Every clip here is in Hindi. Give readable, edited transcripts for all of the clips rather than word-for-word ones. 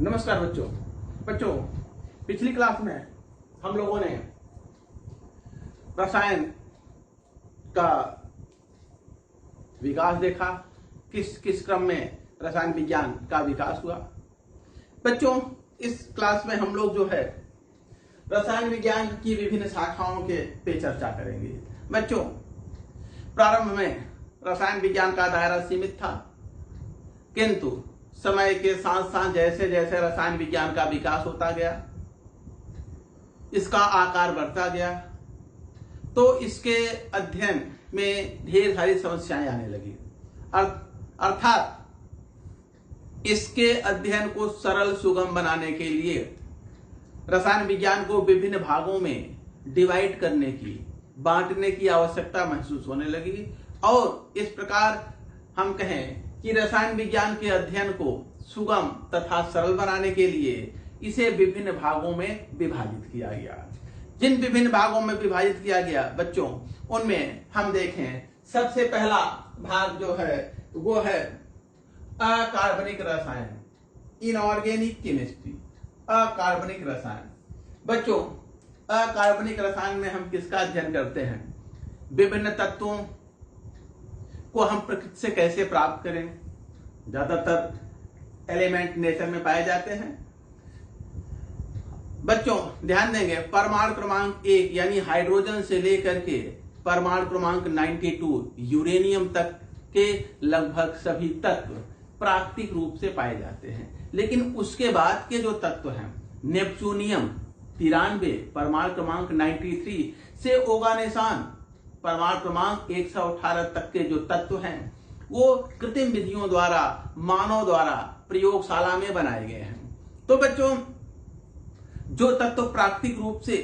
नमस्कार बच्चों पिछली क्लास में हम लोगों ने रसायन का विकास देखा, किस किस क्रम में रसायन विज्ञान का विकास हुआ। बच्चों, इस क्लास में हम लोग जो है रसायन विज्ञान की विभिन्न शाखाओं के पे चर्चा करेंगे। बच्चों, प्रारंभ में रसायन विज्ञान का दायरा सीमित था, किंतु समय के साथ साथ जैसे जैसे रसायन विज्ञान का विकास होता गया, इसका आकार बढ़ता गया, तो इसके अध्ययन में ढेर सारी समस्याएं आने लगी। अर्थात इसके अध्ययन को सरल सुगम बनाने के लिए रसायन विज्ञान को विभिन्न भागों में डिवाइड करने की, बांटने की आवश्यकता महसूस होने लगी। और इस प्रकार हम कहें कि रसायन विज्ञान के अध्ययन को सुगम तथा सरल बनाने के लिए इसे विभिन्न भागों में विभाजित किया गया। जिन विभिन्न भागों में विभाजित किया गया बच्चों, उनमें हम देखें, सबसे पहला भाग जो है वो है अकार्बनिक रसायन, इनऑर्गेनिक केमिस्ट्री। अकार्बनिक रसायन बच्चों, अकार्बनिक रसायन में हम किसका अध्ययन करते हैं? विभिन्न तत्वों को हम प्रकृति से कैसे प्राप्त करें। ज्यादातर एलिमेंट नेचर में पाए जाते हैं। बच्चों ध्यान देंगे, परमाणु क्रमांक 1 यानी हाइड्रोजन से लेकर के परमाणु क्रमांक 92 यूरेनियम तक के लगभग सभी तत्व प्राकृतिक रूप से पाए जाते हैं। लेकिन उसके बाद के जो तत्व हैं, नेपच्यूनियम 93 परमाणु क्रमांक 93 से ओगानेसान परमाणु क्रमांक 118 तक के जो तत्व हैं, वो कृत्रिम विधियों द्वारा, मानव द्वारा प्रयोगशाला में बनाए गए हैं। तो बच्चों, जो तत्व प्राकृतिक रूप से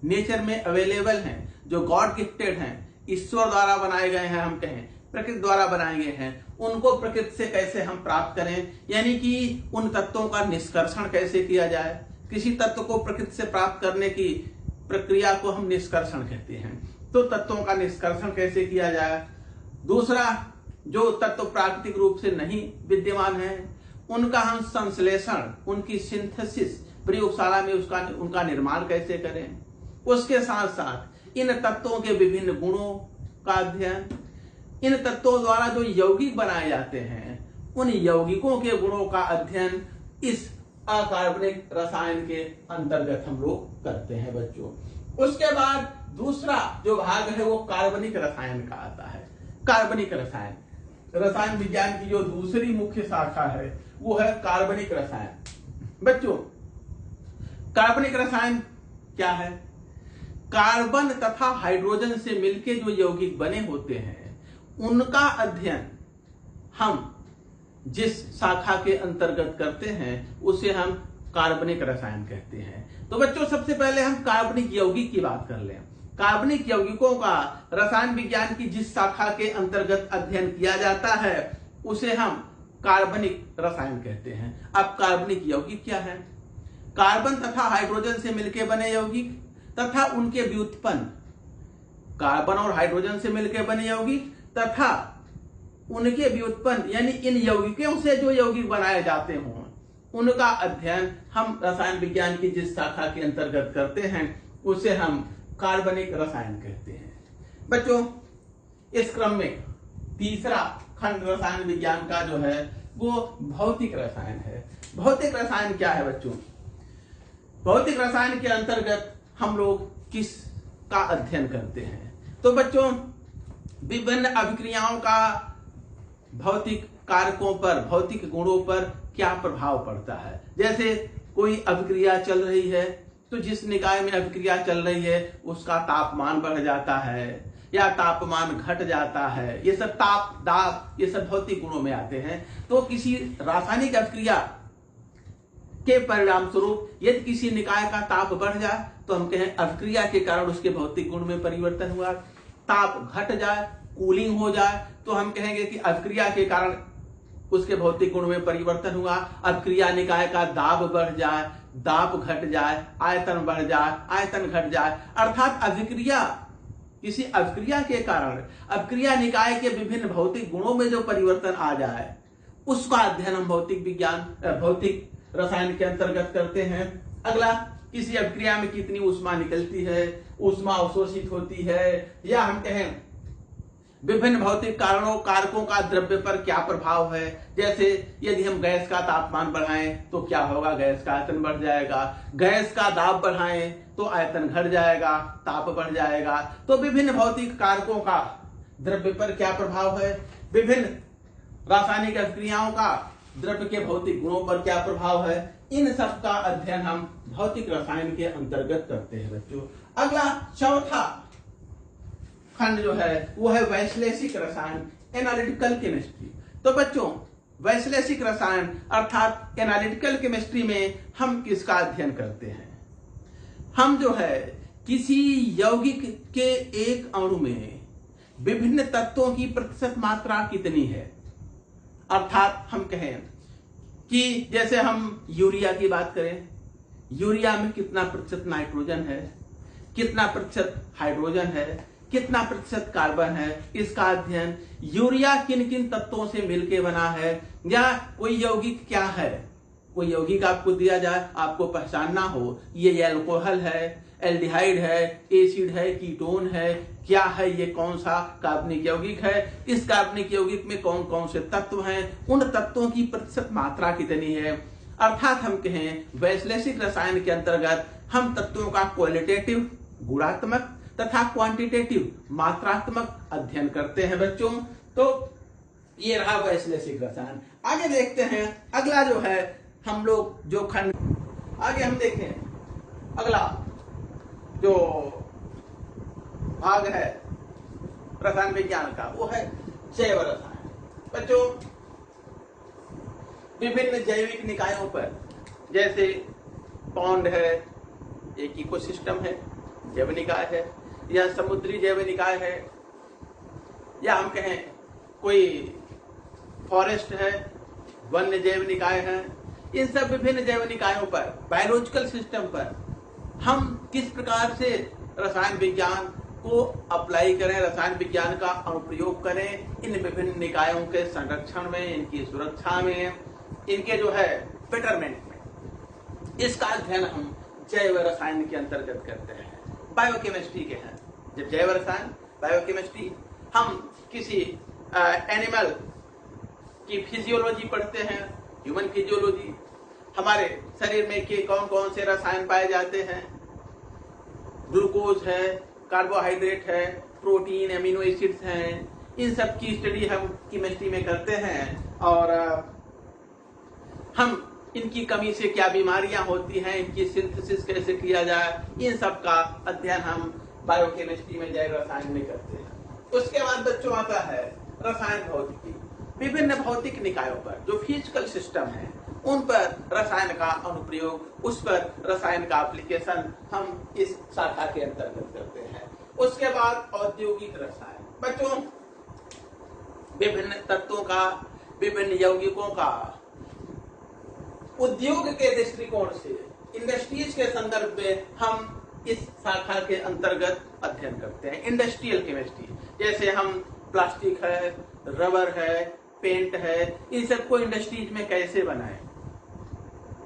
नेचर में अवेलेबल हैं, जो गॉड गिफ्टेड हैं, ईश्वर द्वारा बनाए गए हैं, हम कहें प्रकृति द्वारा बनाए गए हैं, उनको प्रकृति से कैसे हम प्राप्त करें, यानी कि उन तत्वों का निष्कर्षण कैसे किया जाए। किसी तत्व को प्रकृति से प्राप्त करने की प्रक्रिया को हम निष्कर्षण कहते हैं। तो तत्वों का निष्कर्षण कैसे किया जाए। दूसरा, जो तत्व प्राकृतिक रूप से नहीं विद्यमान है, उनका हम संश्लेषण, उनकी सिंथेसिस प्रयोगशाला में उनका निर्माण कैसे करें। उसके साथ साथ इन तत्वों के विभिन्न गुणों का अध्ययन, इन तत्वों द्वारा जो यौगिक बनाए जाते हैं, उन यौगिकों के गुणों का अध्ययन इस अकार्बनिक रसायन के अंतर्गत हम लोग करते हैं बच्चों। उसके बाद दूसरा जो भाग है वो कार्बनिक रसायन का आता है। कार्बनिक रसायन, रसायन विज्ञान की जो दूसरी मुख्य शाखा है वो है कार्बनिक रसायन। बच्चों, कार्बनिक रसायन क्या है? कार्बन तथा हाइड्रोजन से मिलके जो यौगिक बने होते हैं, उनका अध्ययन हम जिस शाखा के अंतर्गत करते हैं उसे हम कार्बनिक रसायन कहते हैं। तो बच्चों, सबसे पहले हम कार्बनिक यौगिक की बात कर लें। कार्बनिक यौगिकों का रसायन विज्ञान की जिस शाखा के अंतर्गत अध्ययन किया जाता है उसे हम कार्बनिक रसायन कहते हैं। अब कार्बनिक यौगिक क्या है? कार्बन तथा हाइड्रोजन से मिलकर बने यौगिक तथा उनके व्युत्पन्न, कार्बन और हाइड्रोजन से मिलकर बने यौगिक तथा उनके व्युत्पन्न यानी इन यौगिकों से जो यौगिक बनाए जाते हों, उनका अध्ययन हम रसायन विज्ञान की जिस शाखा के अंतर्गत करते हैं उसे हम कार्बनिक रसायन कहते हैं। बच्चों, इस क्रम में तीसरा खंड रसायन विज्ञान का जो है वो भौतिक रसायन है। भौतिक रसायन क्या है बच्चों? भौतिक रसायन के अंतर्गत हम लोग किस का अध्ययन करते हैं? तो बच्चों, विभिन्न अभिक्रियाओं का भौतिक कारकों पर, भौतिक गुणों पर क्या प्रभाव पड़ता है। जैसे कोई अभिक्रिया चल रही है तो जिस निकाय में अभिक्रिया चल रही है उसका तापमान बढ़ जाता है या तापमान घट जाता है। ये सब ताप, दाब, ये सब भौतिक गुणों में आते हैं। तो किसी रासायनिक अभिक्रिया के परिणाम स्वरूप यदि किसी निकाय का ताप बढ़ जाए तो हम कहें अभिक्रिया के कारण उसके भौतिक गुण में परिवर्तन हुआ। ताप घट जाए, कूलिंग हो जाए, तो हम कहेंगे कि अभिक्रिया के कारण उसके भौतिक गुण में परिवर्तन हुआ। अभिक्रिया निकाय का दाब बढ़ जाए, दाब घट जाए, आयतन बढ़ जाए, आयतन घट जाए। अर्थात अभिक्रिया, किसी अभिक्रिया के कारण अभिक्रिया निकाय के विभिन्न भौतिक गुणों में जो परिवर्तन आ जाए उसका अध्ययन हम भौतिक रसायन के अंतर्गत करते हैं। अगला, किसी अभिक्रिया में कितनी ऊष्मा निकलती है, ऊष्मा अवशोषित होती है, या हम कहें विभिन्न भौतिक कारणों कारकों का द्रव्य पर क्या प्रभाव है। जैसे यदि हम गैस का तापमान बढ़ाएं तो क्या होगा, गैस का आयतन बढ़ जाएगा, गैस का दाब बढ़ाएं तो आयतन घट जाएगा, ताप बढ़ जाएगा। तो विभिन्न भौतिक कारकों का द्रव्य पर क्या प्रभाव है, विभिन्न रासायनिक अभिक्रियाओं का द्रव्य के भौतिक गुणों पर क्या प्रभाव है, इन सब का अध्ययन हम भौतिक रसायन के अंतर्गत करते हैं बच्चों। अगला चौथा खंड जो है वो है वैश्लेषिक रसायन, एनालिटिकल केमिस्ट्री। तो बच्चों, वैश्लेषिक रसायन अर्थात एनालिटिकल केमिस्ट्री में हम किसका अध्ययन करते हैं, हम जो है किसी यौगिक के एक अणु में विभिन्न तत्वों की प्रतिशत मात्रा कितनी है। अर्थात हम कहें कि जैसे हम यूरिया की बात करें, यूरिया में कितना प्रतिशत नाइट्रोजन है, कितना प्रतिशत हाइड्रोजन है, कितना प्रतिशत कार्बन है, इसका अध्ययन। यूरिया किन किन तत्वों से मिलकर बना है, या कोई यौगिक क्या है, कोई यौगिक आपको दिया जाए, आपको पहचानना हो ये अल्कोहल है, एल्डिहाइड है, एसिड है, कीटोन है, क्या है, ये कौन सा कार्बनिक यौगिक है, इस कार्बनिक यौगिक में कौन कौन से तत्व हैं, उन तत्वों की प्रतिशत मात्रा कितनी है। अर्थात हम कहें वैश्लेषिक रसायन के अंतर्गत हम तत्वों का क्वालिटेटिव गुणात्मक तथा क्वांटिटेटिव मात्रात्मक अध्ययन करते हैं बच्चों। तो ये रहा वैश्लेषिक रसायन। आगे देखते हैं, अगला जो है हम लोग जो खंड आगे हम देखें, अगला जो भाग है रसायन विज्ञान का वो है जैव रसायन। बच्चों, विभिन्न जैविक निकायों पर, जैसे पौंड है, एक इकोसिस्टम है, जैव निकाय है, या समुद्री जैव निकाय है, या हम कहें कोई फॉरेस्ट है, वन्य जैव निकाय है, इन सब विभिन्न जैव निकायों पर, बायोलॉजिकल सिस्टम पर हम किस प्रकार से रसायन विज्ञान को अप्लाई करें, रसायन विज्ञान का अनुप्रयोग करें इन विभिन्न निकायों के संरक्षण में, इनकी सुरक्षा में, इनके जो है बेटरमेंट में, इसका अध्ययन हम जैव रसायन के अंतर्गत करते हैं। बायोकेमिस्ट्री के हैं जब जैव रसायन, बायोकेमिस्ट्री, हम किसी एनिमल की फिजियोलॉजी पढ़ते हैं, ह्यूमन फिजियोलॉजी, हमारे शरीर में के कौन कौन से रसायन पाए जाते हैं, ग्लूकोज है, कार्बोहाइड्रेट है, प्रोटीन, एमिनो एसिड्स हैं, इन सब की स्टडी हम केमिस्ट्री में करते हैं। और हम इनकी कमी से क्या बीमारियां होती हैं, इनकी सिंथेसिस कैसे किया जाए, इन सब का अध्ययन हम बायोकेमिस्ट्री में, जैव रसायन में करते हैं। उसके बाद बच्चों आता है रसायन भौतिकी। विभिन्न भौतिक निकायों पर जो फिजिकल सिस्टम है उन पर रसायन का अनुप्रयोग, उस पर रसायन का एप्लीकेशन हम इस शाखा के अंतर्गत करते हैं। उसके बाद औद्योगिक रसायन। बच्चों, विभिन्न तत्वों का, विभिन्न यौगिकों का उद्योग के दृष्टिकोण से, इंडस्ट्रीज के संदर्भ में हम इस शाखा के अंतर्गत अध्ययन करते हैं। इंडस्ट्रियल केमिस्ट्री, जैसे हम प्लास्टिक है, रबर है, पेंट है, इन सबको इंडस्ट्रीज में कैसे बनाएं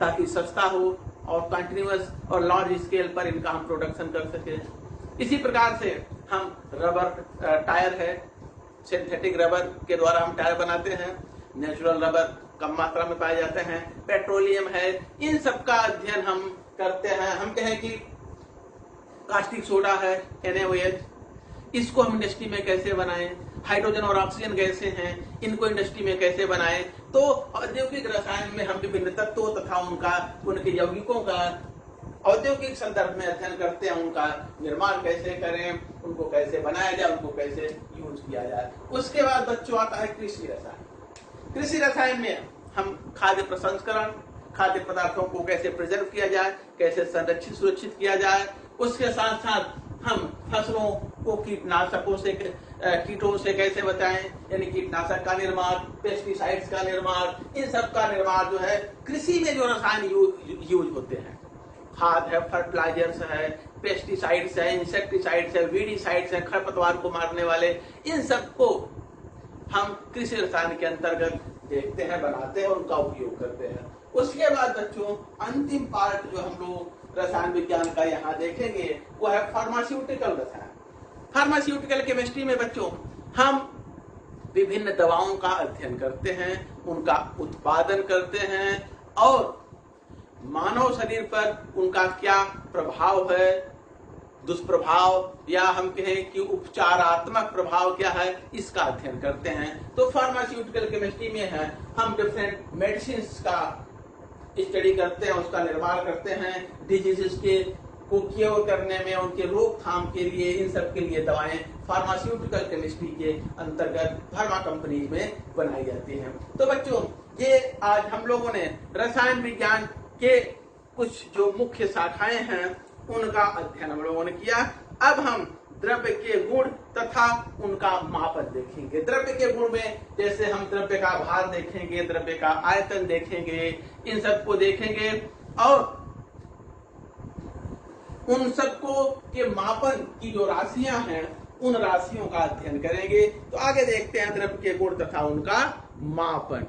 ताकि सस्ता हो और कंटिन्यूअस और लार्ज स्केल पर इनका हम प्रोडक्शन कर सके। इसी प्रकार से हम रबर टायर है, सिंथेटिक रबर के द्वारा हम टायर बनाते हैं, नेचुरल रबर कम मात्रा में पाए जाते हैं, पेट्रोलियम है, इन सब का अध्ययन हम करते हैं। हम कहें कि कास्टिक सोडा है, NaOH, इसको हम इंडस्ट्री में कैसे बनाएं, हाइड्रोजन और ऑक्सीजन गैसें हैं, इनको इंडस्ट्री में कैसे बनाएं। तो औद्योगिक रसायन में हम विभिन्न तत्वों तथा उनके यौगिकों का औद्योगिक संदर्भ में अध्ययन करते हैं, उनका निर्माण कैसे करें, उनको कैसे बनाया जाए, उनको कैसे यूज किया जाए। उसके बाद बच्चों आता है कृषि रसायन। कृषि रसायन में हम खाद्य प्रसंस्करण, खाद्य पदार्थों को कैसे प्रिजर्व किया जाए, कैसे संरक्षित सुरक्षित किया जाए। उसके साथ साथ हम फसलों को कीटनाशकों से, कीटों से कैसे बचाएं, यानी कीटनाशक का निर्माण, पेस्टिसाइड्स का निर्माण, इन सब का निर्माण जो है कृषि में जो रसायन यूज होते हैं, खाद है, फर्टिलाइजर्स है, पेस्टिसाइड्स है, इंसेक्टिसाइड्स है, वीडिसाइड्स है, खरपतवार को मारने वाले, इन सबको हम कृषि रसायन के अंतर्गत देखते हैं, बनाते हैं और उनका उपयोग करते हैं। उसके बाद बच्चों अंतिम पार्ट जो हम लोग रसायन विज्ञान का यहाँ देखेंगे वो है फार्मास्यूटिकल रसायन। फार्मास्यूटिकल केमिस्ट्री में बच्चों हम विभिन्न दवाओं का अध्ययन करते हैं, उनका उत्पादन करते हैं और मानव शरीर पर उनका क्या प्रभाव है, दुष्प्रभाव या हम कहें कि उपचारात्मक प्रभाव क्या है, इसका अध्ययन करते हैं। तो फार्मास्यूटिकल केमिस्ट्री में है हम डिफरेंट मेडिसिन का स्टडी करते हैं, उसका निर्माण करते हैं, डिजीजेस के को क्योर करने में, उनके रोकथाम के लिए, इन सब के लिए दवाएं फार्मास्यूटिकल केमिस्ट्री के अंतर्गत फार्मा कंपनीज में बनाई जाती हैं। तो बच्चों ये आज हम लोगों ने रसायन विज्ञान के कुछ जो मुख्य शाखाएं हैं उनका अध्ययन हम लोगों ने किया। अब हम द्रव्य के गुण तथा उनका मापन देखेंगे। द्रव्य के गुण में जैसे हम द्रव्य का भार देखेंगे, द्रव्य का आयतन देखेंगे, इन सबको देखेंगे और उन सबको के मापन की जो राशियां हैं उन राशियों का अध्ययन करेंगे। तो आगे देखते हैं द्रव्य के गुण तथा उनका मापन।